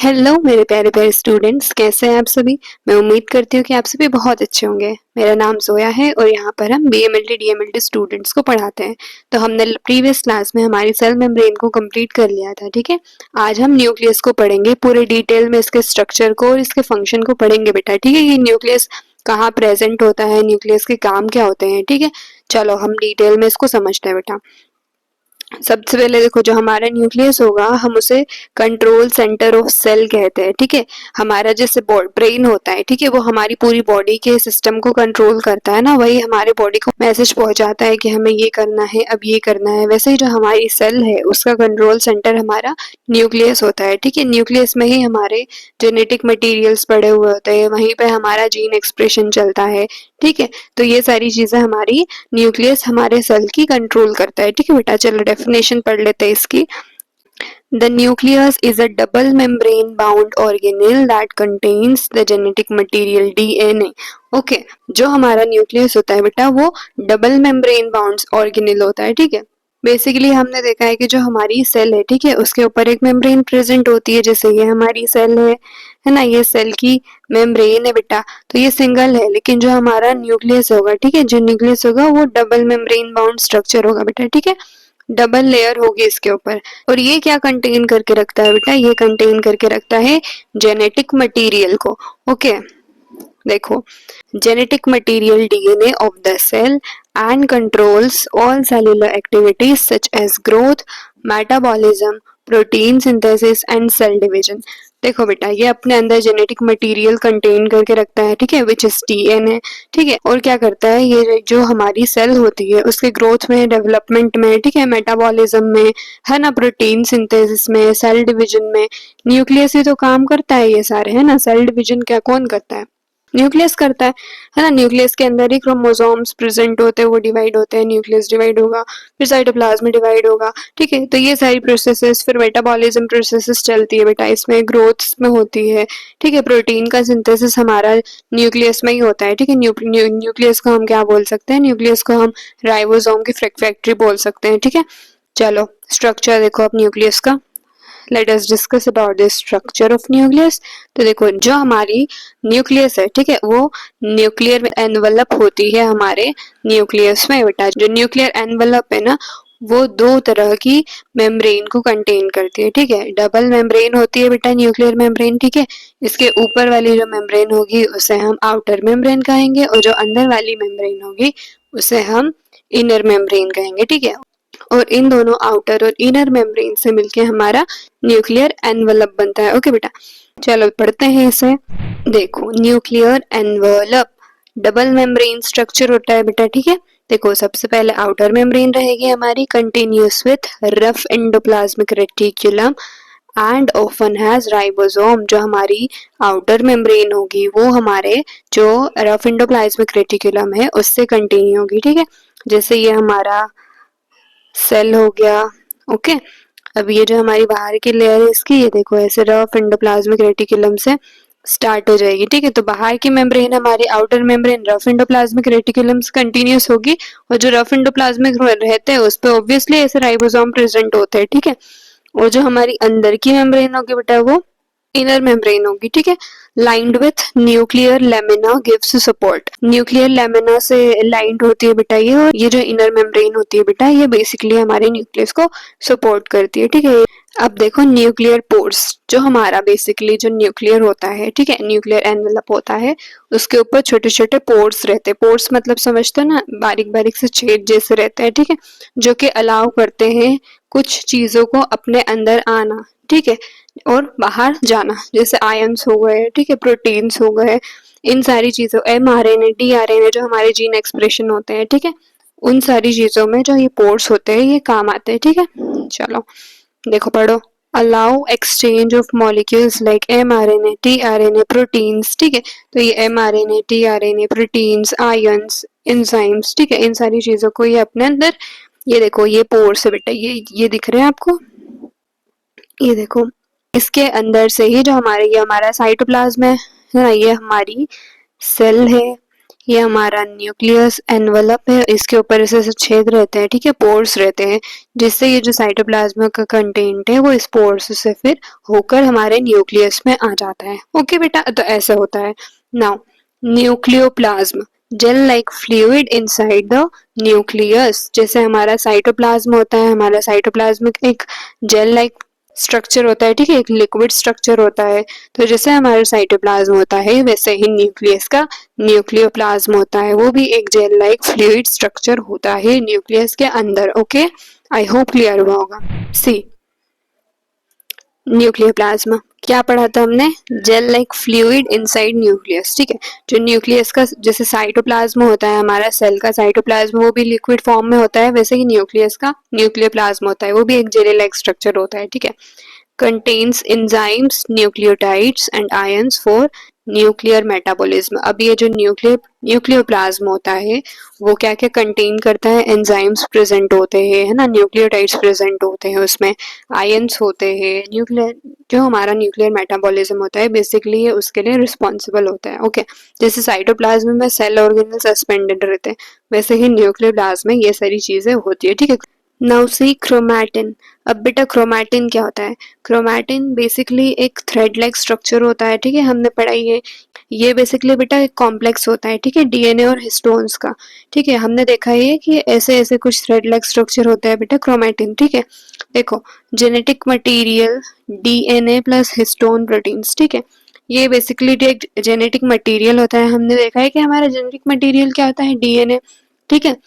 Hello मेरे प्यारे प्यारे स्टूडेंट्स, कैसे हैं आप सभी। मैं उम्मीद करती हूँ कि आप सभी बहुत अच्छे होंगे। मेरा नाम जोया है और यहाँ पर हम बीएमएलटी डीएमएलटी स्टूडेंट्स को पढ़ाते हैं। तो हमने प्रीवियस क्लास में हमारी सेल मेम्ब्रेन को कंप्लीट कर लिया था, ठीक है। आज हम न्यूक्लियस को पढ़ेंगे, पूरे डिटेल में इसके स्ट्रक्चर को और इसके फंक्शन को पढ़ेंगे बेटा, ठीक है। ये न्यूक्लियस कहाँ प्रेजेंट होता है, न्यूक्लियस के काम क्या होते हैं, ठीक है। चलो हम डिटेल में इसको समझते हैं बेटा। सबसे पहले देखो, जो हमारा न्यूक्लियस होगा हम उसे कंट्रोल सेंटर ऑफ सेल कहते हैं, ठीक है। हमारा जैसे ब्रेन होता है, ठीक है, वो हमारी पूरी बॉडी के सिस्टम को कंट्रोल करता है ना, वही हमारे बॉडी को मैसेज पहुंचाता है कि हमें ये करना है, अब ये करना है। वैसे ही जो हमारी सेल है उसका कंट्रोल सेंटर हमारा न्यूक्लियस होता है, ठीक है। न्यूक्लियस में ही हमारे जेनेटिक मटेरियल्स पड़े हुए होते हैं, वहीं पे हमारा जीन एक्सप्रेशन चलता है, ठीक है। तो ये सारी चीजें हमारी न्यूक्लियस हमारे सेल की कंट्रोल करता है, ठीक है बेटा। चलो डेफिनेशन पढ़ लेते हैं इसकी। The nucleus is a double membrane bound organelle that contains the genetic material DNA. Okay जो हमारा न्यूक्लियस होता है बेटा वो डबल मेम्ब्रेन बाउंड ऑर्गेनेल होता है, ठीक है। बेसिकली हमने देखा है कि जो हमारी सेल है, ठीक है, उसके ऊपर एक मेम्ब्रेन प्रेजेंट होती है, जैसे ये हमारी सेल है ना, ये सेल की मेम्ब्रेन है बेटा। तो ये सिंगल है, लेकिन जो हमारा न्यूक्लियस होगा, ठीक है, जो न्यूक्लियस होगा वो डबल मेम्ब्रेन बाउंड स्ट्रक्चर होगा बेटा, ठीक है। डबल लेयर होगी इसके ऊपर। और ये क्या कंटेन करके रखता है बेटा, ये कंटेन करके रखता है जेनेटिक मटेरियल को। ओके देखो, genetic material DNA of the cell and controls all cellular activities such as growth, metabolism, protein synthesis and cell division. देखो बेटा, ये अपने अंदर जेनेटिक मटेरियल कंटेन करके रखता है, ठीक है, विच इज डीएनए, ठीक है। और क्या करता है, ये जो हमारी सेल होती है उसके ग्रोथ में, डेवलपमेंट में, ठीक है, मेटाबॉलिज्म में, है ना, प्रोटीन सिंथेसिस में, सेल डिवीजन में, न्यूक्लियस ही तो काम करता है ये सारे, है ना। सेल डिवीजन क्या कौन करता है, न्यूक्लियस करता है ना। न्यूक्लियस के अंदर ही क्रोमोसोम्स प्रेजेंट होते हैं, वो डिवाइड होते हैं, न्यूक्लियस डिवाइड होगा, फिर साइटोप्लाज्म डिवाइड होगा, ठीक है। तो ये सारी प्रोसेसेस, फिर मेटाबॉलिज्म प्रोसेसेस चलती है बेटा, इसमें ग्रोथ में होती है, ठीक है। प्रोटीन का सिंथेसिस हमारा न्यूक्लियस में ही होता है, ठीक है। न्यूक्लियस को हम क्या बोल सकते हैं, न्यूक्लियस को हम राइबोसोम की फैक्ट्री बोल सकते हैं, ठीक है। चलो स्ट्रक्चर देखो अब न्यूक्लियस का। Let us discuss about the structure of nucleus. तो देखो, जो हमारी न्यूक्लियस है, ठीक है, वो न्यूक्लियर एनवलप होती है हमारे न्यूक्लियस में बेटा। जो न्यूक्लियर एनवलप है ना, वो दो तरह की मेम्ब्रेन को कंटेन करती है, ठीक है। डबल मेम्ब्रेन होती है बेटा न्यूक्लियर मेम्ब्रेन, ठीक है। इसके ऊपर वाली जो मेम्ब्रेन होगी उसे हम आउटर मेम्ब्रेन कहेंगे, और जो अंदर वाली मेम्ब्रेन होगी उसे हम इनर मेम्ब्रेन कहेंगे, ठीक है। और इन दोनों आउटर और इनर मेम्ब्रेन से मिलके हमारा न्यूक्लियर एनवलप बनता है। ओके बेटा, चलो पढ़ते हैं इसे। देखो, nuclear envelope double membrane structure होता है बेटा, ठीक है। देखो, सबसे पहले आउटर मेम्ब्रेन रहेगी हमारी, continuous with rough endoplasmic reticulum and often has ribosome. जो हमारी आउटर मेम्ब्रेन होगी वो हमारे जो रफ एंडोप्लाज्मिक रेटिकुलम है उससे कंटिन्यू होगी, ठीक है। जैसे ये हमारा सेल हो गया। ओके, अब ये जो हमारी बाहर की लेयर है इसकी, ये देखो ऐसे रफ एंडोप्लाज्मिक रेटिकुलम से स्टार्ट हो जाएगी, ठीक है। तो बाहर की मेम्ब्रेन हमारी outer membrane rough endoplasmic reticulum से कंटिन्यूस होगी, और जो रफ एंडोप्लाज्मिक रहते हैं उस पे ऑब्वियसली ऐसे राइबोसोम प्रेजेंट होते हैं, ठीक है। और जो हमारी अंदर की मेम्ब्रेन होगी बेटा वो इनर मेम्ब्रेन होगी, ठीक है। Lined with nuclear lamina gives support. Nuclear lamina से लाइंड होती है बेटा ये, और ये जो इनर मेम्ब्रेन होती है बेटा ये बेसिकली हमारे न्यूक्लियस को सपोर्ट करती है, ठीक है। अब देखो, न्यूक्लियर पोर्स, जो हमारा बेसिकली जो न्यूक्लियर होता है, ठीक है, न्यूक्लियर एनवेलप होता है, उसके ऊपर छोटे छोटे पोर्स रहते हैं। पोर्स मतलब समझते हो ना, बारीक बारीक से छेद जैसे रहते हैं, ठीक है, जो कि अलाउ करते हैं कुछ चीजों को अपने अंदर आना, ठीक है, और बाहर जाना। जैसे आयंस हो गए, ठीक है, प्रोटीन्स हो गए, इन सारी चीजों, mRNA DRNA जो हमारे जीन एक्सप्रेशन होते हैं, ठीक है, उन सारी चीजों में जो ये पोर्स होते हैं ये काम आते हैं, ठीक है। चलो देखो पढ़ो। Allow exchange of molecules like mRNA tRNA proteins, ठीक है। तो ये mRNA tRNA proteins, ions, enzymes, ठीक है, इन सारी चीजों को ये अपने अंदर, ये देखो ये पोर्स है बेटा, ये दिख रहे हैं आपको, ये देखो, इसके अंदर से ही जो हमारे, ये हमारा साइटोप्लाज्म है ना, ये हमारी सेल है, ये हमारा न्यूक्लियस एनवलप है, इसके ऊपर ऐसे ऐसे छेद रहते हैं, ठीक है, पोर्स रहते हैं, जिससे ये जो साइटोप्लाज्म का कंटेंट है वो इस पोर्स से फिर होकर हमारे न्यूक्लियस में आ जाता है। ओके बेटा, तो ऐसा होता है। Now nucleoplasm, gel like fluid inside the nucleus. जैसे हमारा साइटोप्लाज्म होता है, हमारा साइटोप्लाज्म एक जेल लाइक स्ट्रक्चर होता है, ठीक है, एक लिक्विड स्ट्रक्चर होता है। तो जैसे हमारा साइटोप्लाज्म होता है वैसे ही न्यूक्लियस का न्यूक्लियोप्लाज्म होता है, वो भी एक जेल लाइक फ्लूइड स्ट्रक्चर होता है न्यूक्लियस के अंदर। ओके, आई होप क्लियर हुआ होगा। सी न्यूक्लियोप्लाज्म क्या पढ़ा था हमने? Gel like fluid inside nucleus, ठीक है। जो न्यूक्लियस का जैसे साइटोप्लाज्म होता है, हमारा सेल का साइटोप्लाज्म वो भी लिक्विड फॉर्म में होता है, वैसे ही न्यूक्लियस का न्यूक्लियोप्लाज्म होता है, वो भी एक जेल लाइक स्ट्रक्चर होता है, ठीक है। contains enzymes, nucleotides and ions for nuclear metabolism. अब ये जो न्यूक्लियोप्लाज्म होता है वो क्या क्या कंटेन करता है? एंजाइम्स प्रेजेंट होते हैं, है ना, न्यूक्लियोटाइड्स प्रेजेंट होते हैं उसमें, आयंस होते हैं। न्यूक्लियर जो हमारा न्यूक्लियर मेटाबॉलिज्म होता है बेसिकली ये उसके लिए रिस्पॉन्सिबल होता है। ओके, जैसे साइटोप्लाज्म में सेल ऑर्गेनल सस्पेंडेड रहते हैं, वैसे ही न्यूक्लियोप्लाज्म में ये सारी चीजें होती है, ठीक है। Now see chromatin. अब बेटा क्रोमैटिन क्या होता है? क्रोमैटिन बेसिकली एक थ्रेड लाइक स्ट्रक्चर होता है, ठीक है, हमने पढ़ाई है। ये बेसिकली बेटा एक कॉम्प्लेक्स होता है, ठीक है, डीएनए और हिस्टोन्स का, ठीक है। हमने देखा है कि ऐसे ऐसे कुछ थ्रेड लाइक स्ट्रक्चर होता है बेटा क्रोमैटिन, ठीक है। देखो, genetic material DNA plus histone proteins, ठीक है, ये बेसिकली एक जेनेटिक मटेरियल होता है। हमने देखा है कि हमारा जेनेटिक मटेरियल क्या होता है? डीएनए, ठीक है।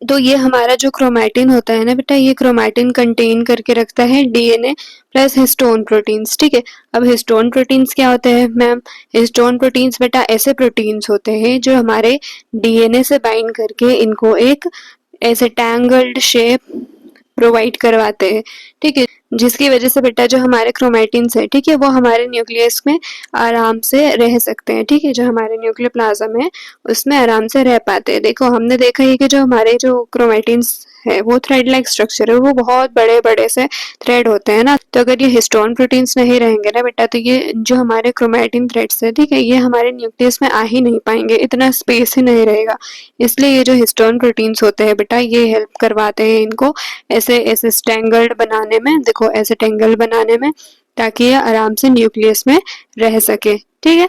तो ये हमारा जो क्रोमैटिन होता है ना बेटा, ये क्रोमैटिन कंटेन करके रखता है डीएनए प्लस हिस्टोन प्रोटीन्स, ठीक है। अब हिस्टोन प्रोटीन्स क्या होते हैं मैम? हिस्टोन प्रोटीन्स बेटा ऐसे प्रोटीन्स होते हैं जो हमारे डीएनए से बाइंड करके इनको एक ऐसे टैंगल्ड शेप प्रोवाइड करवाते हैं, ठीक है, जिसकी वजह से बेटा जो हमारे क्रोमैटिन्स है, ठीक है, वो हमारे न्यूक्लियस में आराम से रह सकते हैं, ठीक है, जो हमारे न्यूक्लियोप्लाज्म है उसमें आराम से रह पाते हैं। देखो, हमने देखा है कि जो हमारे जो क्रोमैटिन्स है वो थ्रेड लाइक स्ट्रक्चर है, वो बहुत बड़े बड़े से थ्रेड होते हैं ना, तो अगर ये हिस्टोन प्रोटीन्स नहीं रहेंगे ना बेटा, तो ये जो हमारे क्रोमैटिन थ्रेड्स है, ठीक है, ये हमारे न्यूक्लियस में आ ही नहीं पाएंगे, इतना स्पेस ही नहीं रहेगा। इसलिए ये जो हिस्टोन प्रोटीन्स होते हैं बेटा, ये हेल्प करवाते हैं इनको ऐसे ऐसे स्टैंगल्ड बनाने में, देखो ऐसे टेंगल बनाने में, ताकि ये आराम से न्यूक्लियस में रह सके, ठीक है।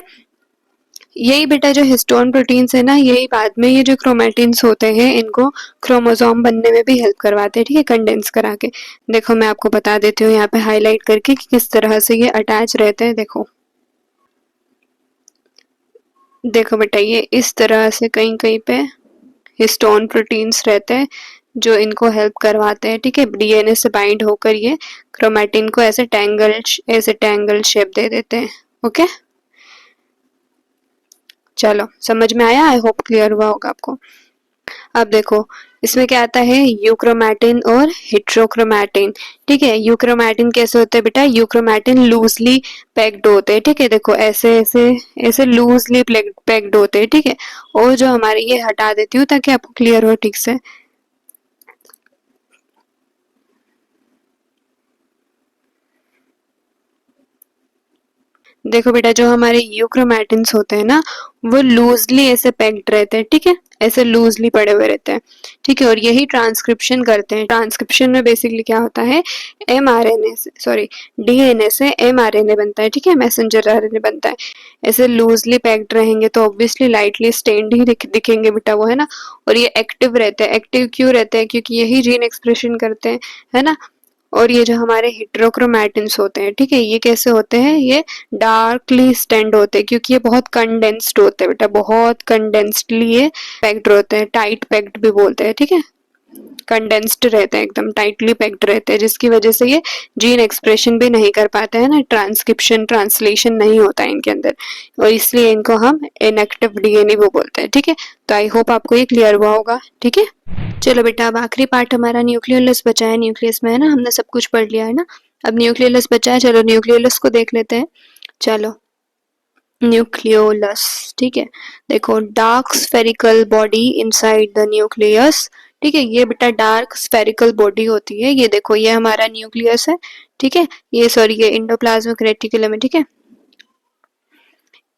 यही बेटा जो हिस्टोन प्रोटीन्स है ना, यही बाद में ये जो क्रोमैटिन्स होते हैं इनको क्रोमोसोम बनने में भी हेल्प करवाते हैं, ठीक है, कंडेंस करा के। देखो मैं आपको बता देती हूँ यहाँ पे हाईलाइट करके कि किस तरह से ये अटैच रहते हैं। देखो देखो बेटा, ये इस तरह से कहीं कहीं पे हिस्टोन प्रोटीन्स रहते हैं जो इनको हेल्प करवाते हैं, ठीक है, डीएनए से बाइंड होकर ये क्रोमैटिन को ऐसे टैंगल शेप दे देते हैं। ओके, चलो समझ में आया, आई होप क्लियर हुआ होगा आपको। अब देखो इसमें क्या आता है? यूक्रोमैटिन और हेट्रोक्रोमैटिन, ठीक है। यूक्रोमैटिन कैसे होते हैं बेटा? यूक्रोमैटिन लूजली पैक्ड होते हैं, ठीक है, देखो ऐसे ऐसे ऐसे लूजली पैक्ड होते हैं, ठीक है। और जो हमारे, ये हटा देती हूँ ताकि आपको क्लियर हो ठीक से। देखो बेटा, जो हमारे यूक्रोमैटिन्स होते हैं ना, वो लूजली ऐसे पैक्ड रहते हैं, ठीक है, ऐसे लूजली पड़े हुए रहते हैं, ठीक है, और यही ट्रांसक्रिप्शन करते हैं। ट्रांसक्रिप्शन में बेसिकली क्या होता है? एमआरएनए से, सॉरी, डीएनए से एमआरएनए बनता है, ठीक है, मैसेंजर आरएनए बनता है। ऐसे लूजली पैक्ड रहेंगे तो ऑब्वियसली लाइटली स्टेन्ड ही दिखेंगे बेटा वो, है ना। और ये एक्टिव रहते हैं। एक्टिव क्यों रहते हैं? क्योंकि यही जीन एक्सप्रेशन करते हैं, है ना। और ये जो हमारे हेट्रोक्रोमैटिन्स होते हैं, ठीक है, ये कैसे होते हैं? ये डार्कली स्टैंड होते हैं क्योंकि ये बहुत कंडेंस्ड होते हैं बेटा, बहुत कंडेंस्डली ये पैक्ड होते हैं, टाइट पैक्ड भी बोलते हैं, ठीक है, कंडेंस्ड रहते हैं, एकदम टाइटली पैक्ड रहते हैं, जिसकी वजह से ये जीन एक्सप्रेशन भी नहीं कर पाते हैं ना, ट्रांसक्रिप्शन ट्रांसलेशन नहीं होता है इनके अंदर, और इसलिए इनको हम इनएक्टिव डीएनए वो बोलते हैं, ठीक है। तो आई होप आपको ये क्लियर हुआ होगा, ठीक है। चलो बेटा, अब आखिरी पार्ट हमारा न्यूक्लियोलस बचा है। न्यूक्लियस में है ना, हमने सब कुछ पढ़ लिया है ना, अब न्यूक्लियोलस बचा है। चलो न्यूक्लियोलस को देख लेते हैं। चलो न्यूक्लियोलस, ठीक है, देखो dark spherical body inside the nucleus, ठीक है, ये बेटा डार्क स्फेरिकल बॉडी होती है। ये देखो, ये हमारा न्यूक्लियस है, ठीक है, ये सॉरी ये एंडोप्लाज्मिक रेटिकुलम है, ठीक है।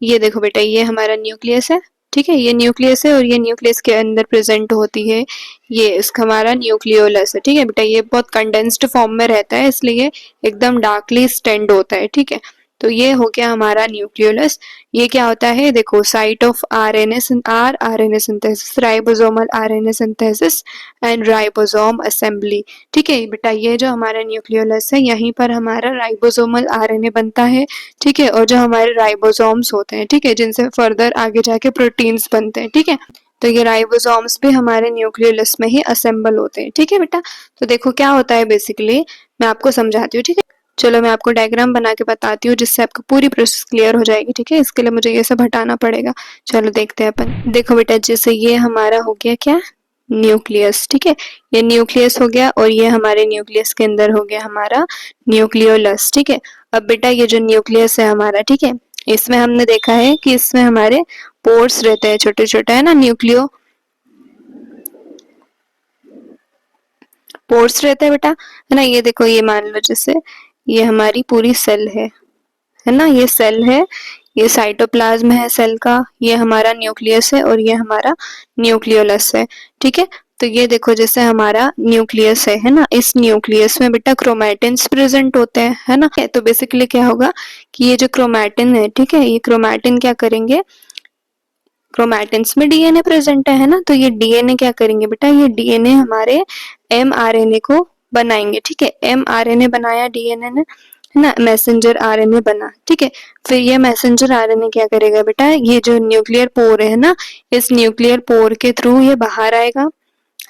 ये देखो बेटा, ये हमारा न्यूक्लियस है, ठीक है, ये न्यूक्लियस है और ये न्यूक्लियस के अंदर प्रेजेंट होती है, ये इसका हमारा न्यूक्लियोलस है। ठीक है बेटा, ये बहुत कंडेंस्ड फॉर्म में रहता है इसलिए एकदम डार्कली स्टेंड होता है। ठीक है, तो ये हो गया हमारा न्यूक्लियोलस। ये क्या होता है, देखो site of RNA RNA synthesis, ribosomal RNA synthesis and ribosome assembly. ठीक है बेटा, ये जो हमारा न्यूक्लियोलस है यहीं पर हमारा राइबोसोमल आरएनए बनता है। ठीक है, और जो हमारे राइबोसोम्स होते हैं, ठीक है, जिनसे फर्दर आगे जाके प्रोटीन्स बनते हैं। ठीक है, तो ये राइबोसोम्स भी हमारे न्यूक्लियोलस में ही असेंबल होते हैं। ठीक है बेटा, तो देखो क्या होता है बेसिकली, मैं आपको समझाती हूँ। ठीक है, चलो मैं आपको डायग्राम बना के बताती हूँ जिससे आपको पूरी प्रोसेस क्लियर हो जाएगी। ठीक है, इसके लिए मुझे ये सब हटाना पड़ेगा। चलो देखते हैं अपन। देखो बेटा, जैसे ये हमारा हो गया क्या, न्यूक्लियस। ठीक है, ये न्यूक्लियस हो गया और ये हमारे न्यूक्लियस के अंदर हो गया हमारा न्यूक्लियोलस। ठीक है, अब बेटा ये जो न्यूक्लियस है हमारा, ठीक है, इसमें हमने देखा है कि इसमें हमारे पोर्स रहते हैं छोटे छोटे, है ना, न्यूक्लियो पोर्स रहते हैं बेटा, है ना। ये देखो, ये मान लो जैसे ये हमारी पूरी सेल है ना, ये सेल है, ये साइटोप्लाज्म है सेल का, ये हमारा न्यूक्लियस है और ये हमारा न्यूक्लियोलस है। ठीक है, तो ये देखो जैसे हमारा न्यूक्लियस है ना, इस न्यूक्लियस में बेटा क्रोमैटिन्स प्रेजेंट होते हैं, है ना। तो बेसिकली क्या होगा कि ये जो क्रोमैटिन है, ठीक है, ये क्रोमैटिन क्या करेंगे, क्रोमैटिन्स में डीएनए प्रेजेंट है ना, तो ये डीएनए क्या करेंगे बेटा, ये डीएनए हमारे एमआरएनए को बनाएंगे। ठीक है, एमआरएनए बनाया डीएनए ने, है ना, मैसेंजर आरएनए बना। ठीक है, फिर ये मैसेंजर आरएनए क्या करेगा बेटा, ये जो न्यूक्लियर पोर है ना, इस न्यूक्लियर पोर के थ्रू ये बाहर आएगा,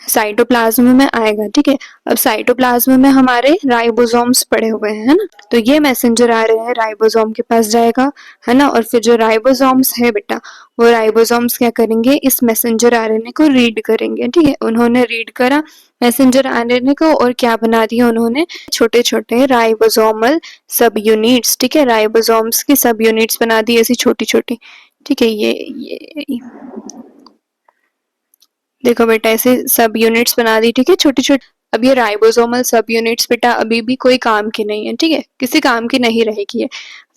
साइटोप्लाज्म में आएगा। ठीक है, अब साइटोप्लाज्म में हमारे राइबोसोम्स पड़े हुए हैं, है ना, तो ये मैसेंजर आ रहे हैं राइबोसोम के पास जाएगा, है ना, और फिर जो राइबोसोम्स है बेटा, वो राइबोसोम्स क्या करेंगे, इस मैसेंजर आरएनए को रीड करेंगे। ठीक है, उन्होंने रीड करा मैसेंजर आरएनए को और क्या बना दिया उन्होंने, छोटे छोटे राइबोसोमल सब यूनिट्स। ठीक है, राइबोसोम्स की सब यूनिट्स बना दी ऐसी छोटी छोटी। ठीक है, ये देखो बेटा, ऐसे सब यूनिट्स बना दी। ठीक है, छोटी छोटी। अब ये राइबोसोमल सब यूनिट्स बेटा अभी भी कोई काम की नहीं है। ठीक है, किसी काम की नहीं रहेगी ये।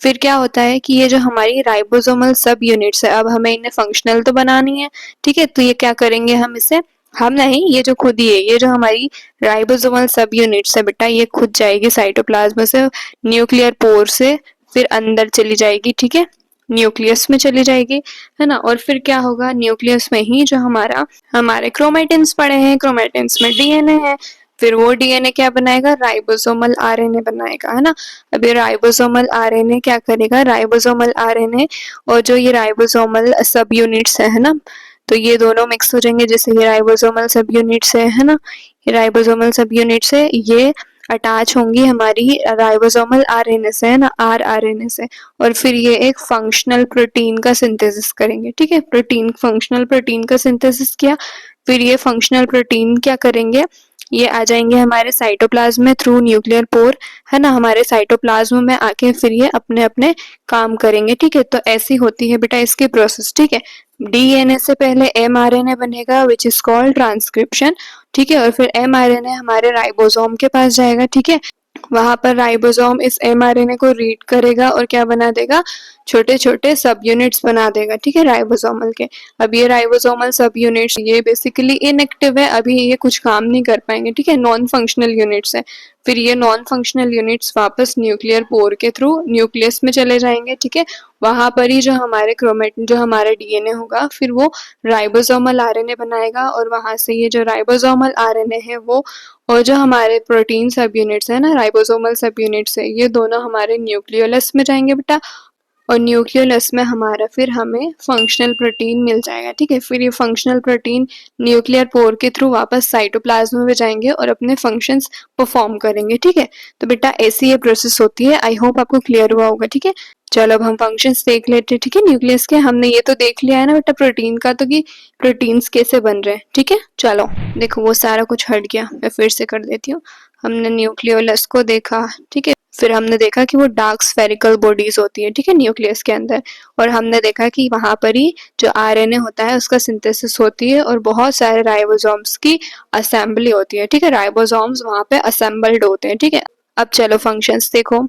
फिर क्या होता है कि ये जो हमारी राइबोसोमल सब यूनिट्स है, अब हमें इन्हें फंक्शनल तो बनानी है। ठीक है, तो ये क्या करेंगे हम इसे, हम नहीं, ये जो खुद ही है, ये जो हमारी राइबोसोमल सब यूनिट्स है बेटा, ये खुद जाएगी साइटोप्लाज्म से, न्यूक्लियर पोर से, फिर अंदर चली जाएगी। ठीक है, न्यूक्लियस में चली जाएगी, है ना, और फिर क्या होगा, न्यूक्लियस में ही जो हमारे क्रोमेटिन्स पड़े हैं, क्रोमेटिन्स में डीएनए है, फिर वो डीएनए क्या बनाएगा, राइबोसोमल आरएनए बनाएगा, है ना। अब ये राइबोसोमल आरएनए क्या करेगा, राइबोसोमल आरएनए और जो ये राइबोसोमल सब यूनिट्स है ना, तो ये दोनों मिक्स हो जाएंगे। जैसे ये राइबोसोमल सब यूनिट्स है ना, ये राइबोसोमल सब यूनिट्स है, ये अटैच होंगी हमारी राइबोसोमल आरएनए से, है ना, आरआरएनए से, और फिर ये एक फंक्शनल प्रोटीन का सिंथेसिस करेंगे। ठीक है, प्रोटीन, फंक्शनल प्रोटीन का सिंथेसिस किया, फिर ये फंक्शनल प्रोटीन क्या करेंगे, ये आ जाएंगे हमारे साइटोप्लाज्म में थ्रू न्यूक्लियर पोर, है ना, हमारे साइटोप्लाज्म में आके फिर ये अपने अपने काम करेंगे। ठीक है, तो ऐसी होती है बेटा इसकी प्रोसेस। ठीक है, डीएनए से पहले एमआरएनए बनेगा विच इज कॉल्ड ट्रांसक्रिप्शन। ठीक है, और फिर एमआरएनए हमारे राइबोसोम के पास जाएगा। ठीक है, वहां पर राइबोसोम इस एमआरएनए को रीड करेगा और क्या बना देगा, छोटे छोटे सब यूनिट्स बना देगा। ठीक है, राइबोसोमल के। अब ये राइबोसोमल सब यूनिट्स ये बेसिकली इनएक्टिव है, अभी ये कुछ काम नहीं कर पाएंगे। ठीक है, नॉन फंक्शनल यूनिट्स है। फिर ये नॉन फंक्शनल यूनिट्स वापस न्यूक्लियर पोर के थ्रू न्यूक्लियस में चले जाएंगे। ठीक है, वहां पर ही जो हमारे क्रोमेटिन, जो हमारा डीएनए होगा, फिर वो राइबोसोमल आरएनए बनाएगा और वहां से ये जो राइबोसोमल आरएनए है वो, और जो हमारे प्रोटीन सब यूनिट्स है ना, राइबोसोमल सब यूनिट्स है, ये दोनों हमारे न्यूक्लियोलस में जाएंगे बेटा, और न्यूक्लियोलस में हमारा फिर हमें फंक्शनल प्रोटीन मिल जाएगा। ठीक है, फिर ये फंक्शनल प्रोटीन न्यूक्लियर पोर के थ्रू वापस साइटोप्लाज्म में जाएंगे और अपने फंक्शंस परफॉर्म करेंगे। ठीक है, तो बेटा ऐसी ये प्रोसेस होती है। आई होप आपको क्लियर हुआ होगा। ठीक है, चलो अब हम फंक्शंस देख लेते हैं। ठीक है, न्यूक्लियस के हमने ये तो देख लिया है ना बेटा प्रोटीन का, तो कि प्रोटीन्स कैसे बन रहे हैं। ठीक है, चलो देखो वो सारा कुछ हट गया, मैं फिर से कर देती हूँ। हमने न्यूक्लियोलस को देखा, ठीक है, फिर हमने देखा कि वो डार्क स्फेरिकल बॉडीज होती है। ठीक है, न्यूक्लियस के अंदर, और हमने देखा कि वहां पर ही जो आरएनए होता है उसका सिंथेसिस होती है और बहुत सारे राइबोसोम्स की असेंबली होती है। ठीक है, राइबोसोम्स वहां पे असेंबल्ड होते हैं। ठीक है, अब चलो फंक्शंस देखो।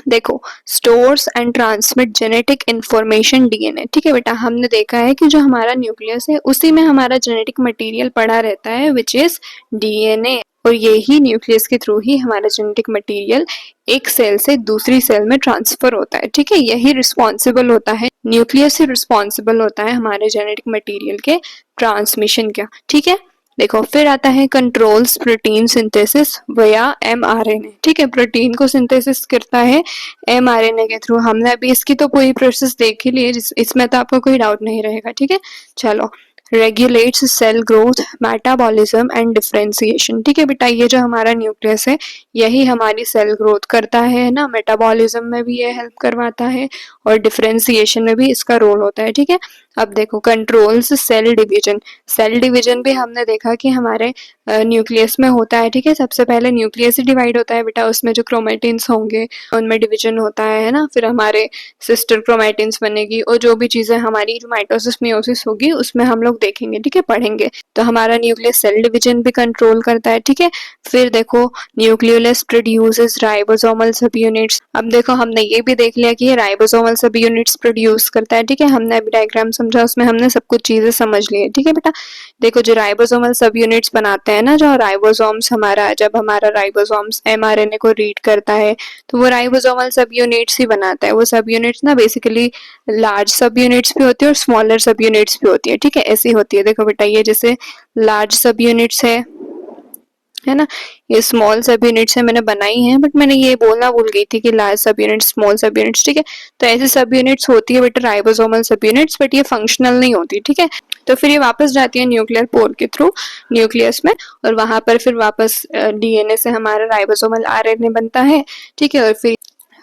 देखो, stores and transmit genetic information DNA. ठीक है बेटा, हमने देखा है कि जो हमारा न्यूक्लियस है उसी में हमारा जेनेटिक मटेरियल पड़ा रहता है विच इज डीएनए, और यही न्यूक्लियस के थ्रू ही हमारा जेनेटिक मटेरियल एक सेल से दूसरी सेल में ट्रांसफर होता है। ठीक है, यही रिस्पॉन्सिबल होता है, न्यूक्लियस ही रिस्पॉन्सिबल होता है हमारे जेनेटिक मटेरियल के ट्रांसमिशन का। ठीक है, देखो फिर आता है कंट्रोल्स प्रोटीन सिंथेसिस वया एमआरएनए। ठीक है, प्रोटीन को सिंथेसिस करता है एमआरएनए के थ्रू। हमने अभी इसकी तो पूरी प्रोसेस देख ही ली है, इसमें तो आपको कोई डाउट नहीं रहेगा। ठीक है, चलो, regulates cell growth, metabolism and differentiation. ठीक है बेटा, ये जो हमारा न्यूक्लियस है यही हमारी सेल ग्रोथ करता है ना, मेटाबॉलिज्म में भी ये हेल्प करवाता है और डिफरेंशिएशन में भी इसका रोल होता है। ठीक है, अब देखो controls cell division. Cell division भी हमने देखा कि हमारे न्यूक्लियस में होता है। ठीक है, सबसे पहले न्यूक्लियस ही डिवाइड होता है बेटा, उसमें जो क्रोमेटिन्स होंगे उनमें डिवीजन होता है ना, फिर हमारे सिस्टर क्रोमेटिन्स बनेगी और जो भी चीजें हमारी जो माइटोसिस मियोसिस होगी उसमें हम लोग देखेंगे। ठीक है, पढ़ेंगे। तो हमारा न्यूक्लियस सेल डिवीजन भी कंट्रोल करता है। ठीक है, फिर देखो न्यूक्लियोलस प्रोड्यूसेस राइबोसोमल सब यूनिट्स। अब देखो हमने ये भी देख लिया कि ये राइबोसोमल सब यूनिट्स प्रोड्यूस करता है। ठीक है, हमने अभी डायग्राम समझा, उसमें हमने सब कुछ चीजें समझ ली है। ठीक है बेटा, देखो जो राइबोसोमल सब यूनिट्स बनाते हैं ना, जो राइबोसोम्स हमारा, जब हमारा राइबोसोम्स एमआरएनए को रीड करता है तो वो राइबोसोमल सब यूनिट्स ही बनाता है। वो सब यूनिट्स ना बेसिकली लार्ज सब यूनिट्स भी होती है और स्मॉलर सब यूनिट्स भी होती है। ठीक है, ऐसी होती है। देखो बेटा, ये जैसे लार्ज सब यूनिट्स है ना, ये स्मॉल सब यूनिट्स है, मैंने बनाई है, बट मैंने ये बोलना भूल गई थी कि लार्ज सब यूनिट्स, स्मॉल सब यूनिट्स। ठीक है, तो ऐसे सब यूनिट्स होती है बेटा राइबोसोमल सब यूनिट्स, बट ये फंक्शनल नहीं होती। ठीक है, तो फिर ये वापस जाती है न्यूक्लियर पोर के थ्रू न्यूक्लियस में, और वहां पर फिर वापस डीएनए से हमारा राइबोसोमल आरएनए बनता है। ठीक है, और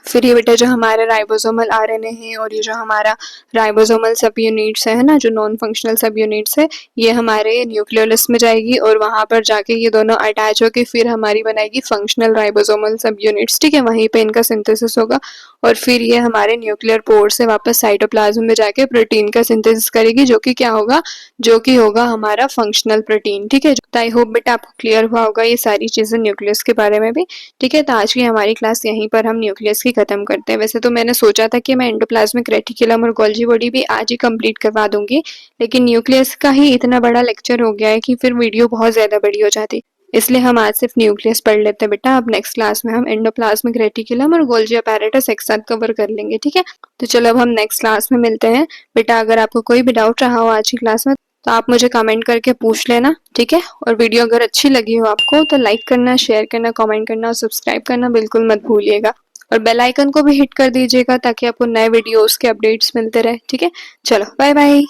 फिर ये बेटा जो हमारे राइबोसोमल आरएनए है और ये जो हमारा राइबोसोमल सब यूनिट्स है ना, जो नॉन फंक्शनल सब यूनिट्स है, ये हमारे न्यूक्लियोलस में जाएगी और वहां पर जाके ये दोनों अटैच होके फिर हमारी बनाएगी फंक्शनल राइबोसोमल सब यूनिट्स। ठीक है, वहीं पे इनका सिंथेसिस होगा और फिर ये हमारे न्यूक्लियर पोर से वापस साइटोप्लाज्म में जाके प्रोटीन का सिंथेसिस करेगी, जो कि क्या होगा, जो कि होगा हमारा फंक्शनल प्रोटीन। ठीक है, आई होप बेटा आपको क्लियर हुआ होगा ये सारी चीजें न्यूक्लियस के बारे में भी। ठीक है, तो आज की हमारी क्लास यहीं पर हम न्यूक्लियस की खत्म करते हैं। वैसे तो मैंने सोचा था कि मैं एंडोप्लाज्मिक रेटिकुलम और गोल्गी बॉडी भी आज ही कंप्लीट करवा दूंगी, लेकिन न्यूक्लियस का ही इतना बड़ा लेक्चर हो गया है कि फिर वीडियो बहुत ज्यादा बड़ी हो जाती, इसलिए हम आज सिर्फ न्यूक्लियस पढ़ लेते हैं बेटा। अब नेक्स्ट क्लास में हम एंडोप्लाज्मिक रेटिकुलम और गोल्गी अपैरेटस एक साथ कवर कर लेंगे। ठीक है, तो चलो अब हम नेक्स्ट क्लास में मिलते हैं बेटा। अगर आपको कोई भी डाउट रहा हो आज की क्लास में तो आप मुझे कमेंट करके पूछ लेना। ठीक है, और वीडियो अगर अच्छी लगी हो आपको तो लाइक करना, शेयर करना, कमेंट करना और सब्सक्राइब करना बिल्कुल मत भूलिएगा, और बेल आइकन को भी हिट कर दीजिएगा ताकि आपको नए वीडियोस के अपडेट्स मिलते रहे। ठीक है, चलो बाय बाय।